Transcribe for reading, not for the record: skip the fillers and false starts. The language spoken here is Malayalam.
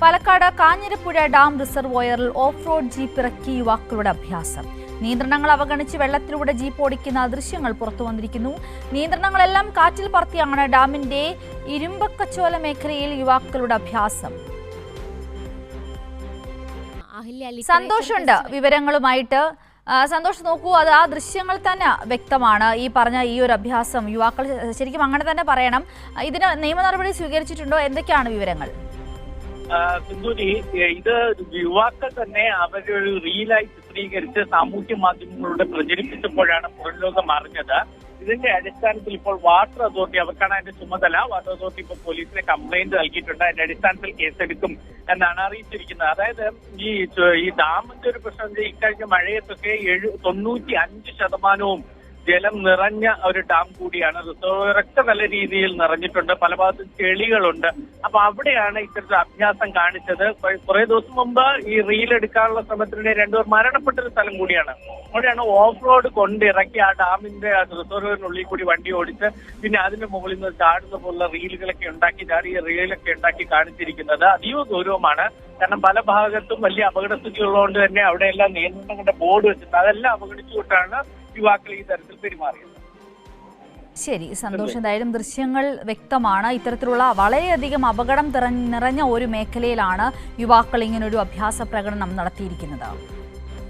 പാലക്കാട് കാഞ്ഞിരപ്പുഴ ഡാം റിസർവോയറിൽ ഓഫ് റോഡ് ജീപ്പ് ഇറക്കി യുവാക്കളുടെ അഭ്യാസം. നിയന്ത്രണങ്ങൾ അവഗണിച്ച് വെള്ളത്തിലൂടെ ജീപ്പ് ഓടിക്കുന്ന ദൃശ്യങ്ങൾ പുറത്തുവന്നിരിക്കുന്നു. നിയന്ത്രണങ്ങളെല്ലാം കാറ്റിൽ പറത്തിയാണ് ഡാമിന്റെ ഇരുമ്പക്കച്ചോല മേഖലയിൽ യുവാക്കളുടെ അഭ്യാസം. സന്തോഷുണ്ട് വിവരങ്ങളുമായിട്ട്. സന്തോഷ്, നോക്കൂ, അത് ആ ദൃശ്യങ്ങൾ തന്നെ വ്യക്തമാണ്. ഈ പറഞ്ഞ ഈ ഒരു അഭ്യാസം യുവാക്കൾ ശരിക്കും അങ്ങനെ തന്നെ പറയണം. ഇതിന് നിയമ നടപടി സ്വീകരിച്ചിട്ടുണ്ടോ? എന്തൊക്കെയാണ് വിവരങ്ങൾ? സിന്ധുരി, ഇത് യുവാക്കൾ തന്നെ അവരൊരു റീലായി ചിത്രീകരിച്ച് സാമൂഹ്യ മാധ്യമങ്ങളിലൂടെ പ്രചരിപ്പിച്ചപ്പോഴാണ് പുറം ലോകം അറിഞ്ഞത്. ഇതിന്റെ അടിസ്ഥാനത്തിൽ ഇപ്പോൾ വാട്ടർ അതോറിറ്റി, അവർക്കാണ് അതിന്റെ ചുമതല, വാട്ടർ അതോറിറ്റി ഇപ്പോൾ പോലീസിന് കംപ്ലൈന്റ് നൽകിയിട്ടുണ്ട്. അതിന്റെ അടിസ്ഥാനത്തിൽ കേസെടുക്കും എന്നാണ് അറിയിച്ചിരിക്കുന്നത്. അതായത് ഈ ഡാമിന്റെ ഒരു പ്രശ്നം, ഇക്കഴിഞ്ഞ മഴയത്തൊക്കെ 95% ജലം നിറഞ്ഞ ഒരു ഡാം കൂടിയാണ്. റിസർവോയറൊക്കെ നല്ല രീതിയിൽ നിറഞ്ഞിട്ടുണ്ട്, പല ഭാഗത്തും ചെളികളുണ്ട്. അപ്പൊ അവിടെയാണ് ഇത്തരത്തിൽ അഭ്യാസം കാണിച്ചത്. കുറെ ദിവസം മുമ്പ് ഈ റീൽ എടുക്കാനുള്ള ശ്രമത്തിനിടെ രണ്ടുപേർ മരണപ്പെട്ടൊരു സ്ഥലം കൂടിയാണ്. അവിടെയാണ് ഓഫ് റോഡ് കൊണ്ടിറക്കി ആ ഡാമിന്റെ റിസർവോയറിനുള്ളിൽ കൂടി വണ്ടി ഓടിച്ച് പിന്നെ അതിന്റെ മുകളിൽ നിന്ന് ചാടുന്ന പോലുള്ള റീലുകളൊക്കെ ഉണ്ടാക്കി, ചാടിയ റീലൊക്കെ ഉണ്ടാക്കി കാണിച്ചിരിക്കുന്നത് അതീവ ഗൗരവമാണ്. കാരണം പല ഭാഗത്തും വലിയ അപകടസ്ഥിതി ഉള്ളതുകൊണ്ട് തന്നെ അവിടെയെല്ലാം നിയന്ത്രണങ്ങളുടെ ബോർഡ് വെച്ചിട്ട് അതെല്ലാം അവഗണിച്ചുകൊണ്ടാണ് യുവാക്കൾ ഈ തരത്തിൽ പെരുമാറിയത്. ശരി സന്തോഷം, എന്തായാലും ദൃശ്യങ്ങൾ വ്യക്തമാണ്. ഇത്തരത്തിലുള്ള വളരെയധികം അപകടം നിറഞ്ഞ ഒരു മേഖലയിലാണ് യുവാക്കൾ ഇങ്ങനൊരു അഭ്യാസ പ്രകടനം നടത്തിയിരിക്കുന്നത്.